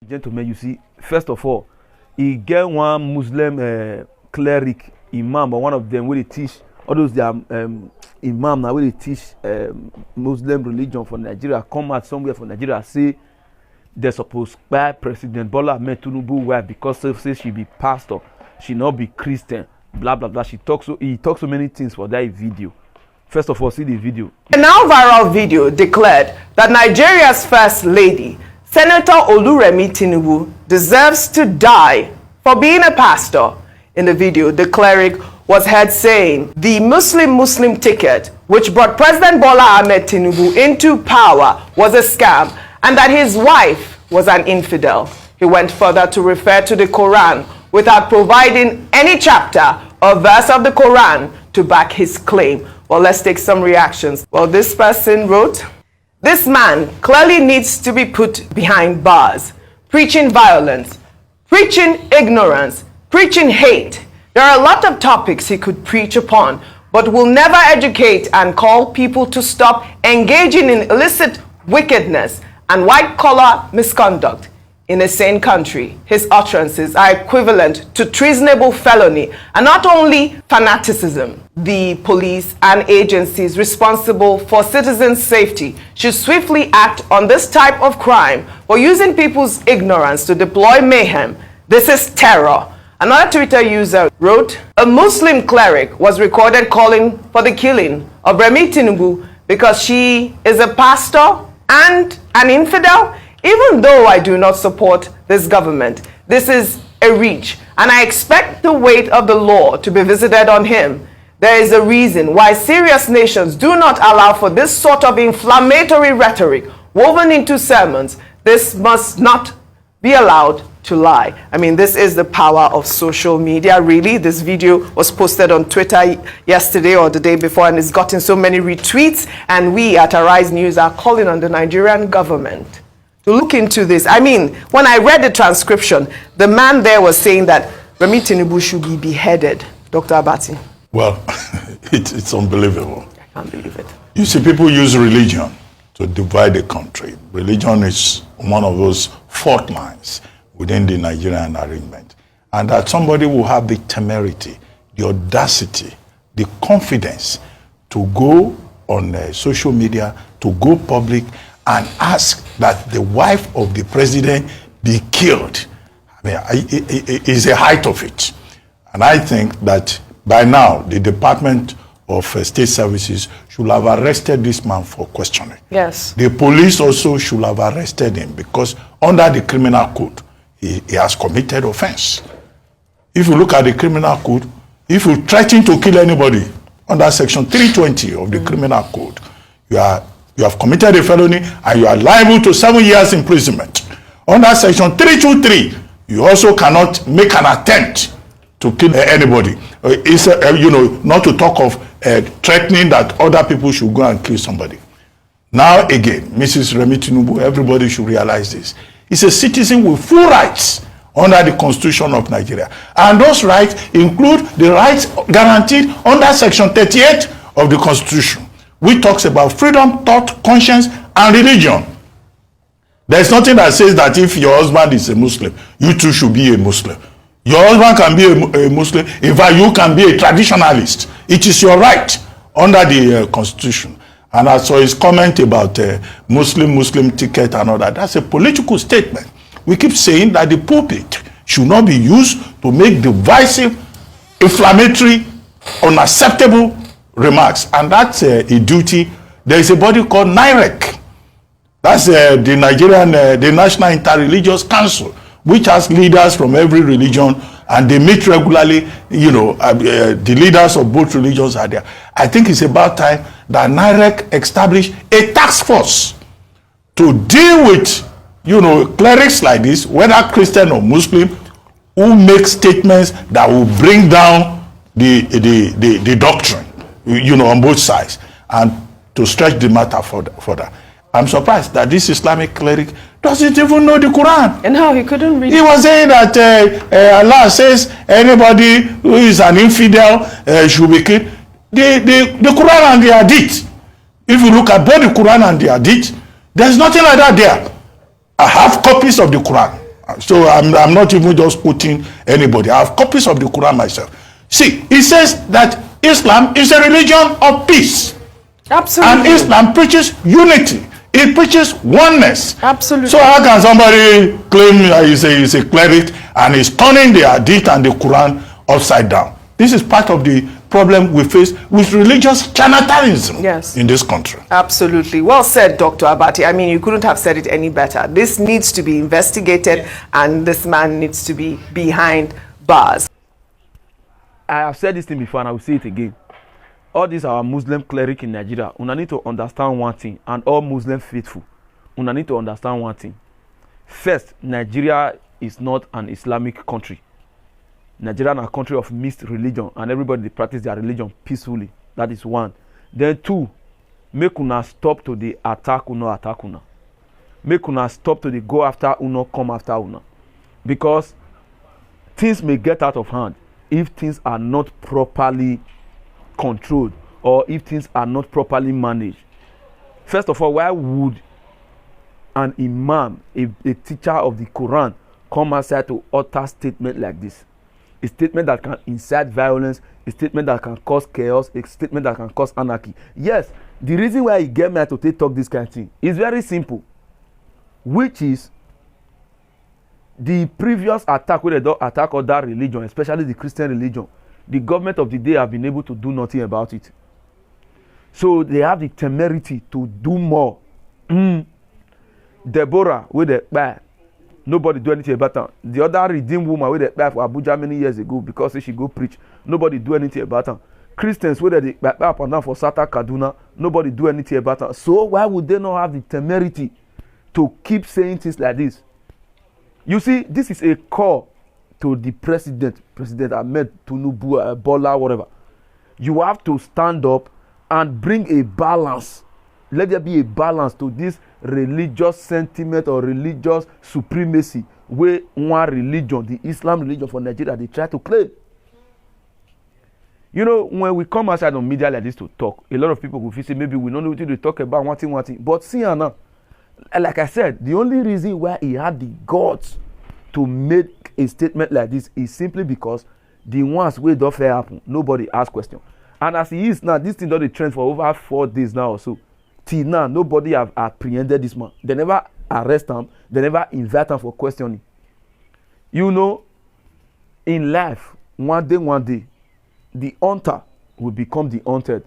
Gentlemen, you see, first of all, he get one Muslim cleric, imam, or one of them where they teach, all those their imam now where they teach Muslim religion for Nigeria, come out somewhere for Nigeria, say they're supposed to buy President Bola Ahmed Tinubu why because they say she be pastor, she not be Christian, blah blah blah. He talks so many things for that video. First of all, see the video. A now viral video declared that Nigeria's first lady, Senator Oluremi Tinubu, deserves to die for being a pastor. In the video, the cleric was heard saying the Muslim ticket, which brought President Bola Ahmed Tinubu into power, was a scam and that his wife was an infidel. He went further to refer to the Quran without providing any chapter or verse of the Quran to back his claim. Well, let's take some reactions. Well, this person wrote, "This man clearly needs to be put behind bars, preaching violence, preaching ignorance, preaching hate. There are a lot of topics he could preach upon, but will never educate and call people to stop engaging in illicit wickedness and white-collar misconduct. In a sane country, his utterances are equivalent to treasonable felony and not only fanaticism. The police and agencies responsible for citizens' safety should swiftly act on this type of crime for using people's ignorance to deploy mayhem. This is terror." Another Twitter user wrote, "A Muslim cleric was recorded calling for the killing of Remi Tinubu because she is a pastor and an infidel. Even though I do not support this government, this is a reach, and I expect the weight of the law to be visited on him. There is a reason why serious nations do not allow for this sort of inflammatory rhetoric woven into sermons. This must not be allowed to lie." I mean, this is the power of social media, really. This video was posted on Twitter yesterday or the day before, and it's gotten so many retweets, and we at Arise News are calling on the Nigerian government to look into this. I mean, when I read the transcription, the man there was saying that Remi Tinubu should be beheaded. Dr. Abati. Well, it's unbelievable. I can't believe it. You see, people use religion to divide the country. Religion is one of those fault lines within the Nigerian arrangement. And that somebody will have the temerity, the audacity, the confidence to go on social media, to go public and ask that the wife of the president be killed. I mean, it is the height of it. And I think that by now, the Department of State Services should have arrested this man for questioning. Yes. The police also should have arrested him because under the criminal code, he has committed offense. If you look at the criminal code, if you threaten to kill anybody under section 320 of the criminal code, you have committed a felony and you are liable to 7 years imprisonment. Under section 323, you also cannot make an attempt to kill anybody. It's not to talk of threatening that other people should go and kill somebody. Now again, Mrs. Remi Tinubu, everybody should realize this. He's a citizen with full rights under the Constitution of Nigeria. And those rights include the rights guaranteed under section 38 of the Constitution, which talks about freedom, thought, conscience, and religion. There's nothing that says that if your husband is a Muslim, you too should be a Muslim. Your husband can be a Muslim. In fact, you can be a traditionalist. It is your right under the Constitution. And as for his comment about Muslim ticket and all that, that's a political statement. We keep saying that the pulpit should not be used to make divisive, inflammatory, unacceptable remarks. And that's a duty. There is a body called NIREC. That's the Nigerian, the National Interreligious Council, which has leaders from every religion, and they meet regularly. The leaders of both religions are there. I think it's about time that NIREC establish a task force to deal with, clerics like this, whether Christian or Muslim, who make statements that will bring down the doctrine, on both sides, and to stretch the matter further. I'm surprised that this Islamic cleric doesn't even know the Quran. And how he couldn't read. He was saying that Allah says anybody who is an infidel should be killed. The Quran and the Hadith, if you look at both the Quran and the Hadith, there's nothing like that there. I have copies of the Quran So I'm not even just quoting anybody. I have copies of the Quran myself. See, it says that Islam is a religion of peace. Absolutely. And Islam preaches unity. It preaches oneness. Absolutely. So how can somebody claim he's a cleric and is turning the Hadith and the Quran upside down? This is part of the problem we face with religious charlatanism in this country. Absolutely. Well said, Dr. Abati. I mean, you couldn't have said it any better. This needs to be investigated, and this man needs to be behind bars. I have said this thing before and I will say it again. All these are Muslim cleric in Nigeria. Una need to understand one thing, and all Muslim faithful. Una need to understand one thing. First, Nigeria is not an Islamic country. Nigeria is a country of mixed religion, and everybody practice their religion peacefully. That is one. Then two, make una stop to the attack una. Make una stop to the go after una, come after una. Because things may get out of hand if things are not properly controlled or if things are not properly managed. First of all, why would an imam, a teacher of the Quran, come outside to utter statement like this? A statement that can incite violence, a statement that can cause chaos, a statement that can cause anarchy. Yes, the reason why he get me to talk this kind of thing is very simple, which is the previous attack where they don't attack other religion, especially the Christian religion. The government of the day have been able to do nothing about it. So they have the temerity to do more. Deborah, with the bad, nobody do anything about her. The other redeemed woman with the bad for Abuja many years ago because she go preach, nobody do anything about her. Christians with the back up and down for Sata Kaduna, nobody do anything about her. So why would they not have the temerity to keep saying things like this? You see, this is a call to the President Ahmed Tinubu, Bola, whatever. You have to stand up and bring a balance. Let there be a balance to this religious sentiment or religious supremacy where one religion, the Islam religion for Nigeria, they try to claim. You know, when we come outside on media like this to talk, a lot of people will feel say maybe we don't know what to talk about one thing. But see now, like I said, the only reason why he had the guts to make a statement like this is simply because the ones where don't fair happen, nobody ask question. And as he is now, this thing don't trend for over 4 days now or so. Till now, nobody have apprehended this man. They never arrest him. They never invite him for questioning. You know, in life, one day, the hunter will become the hunted.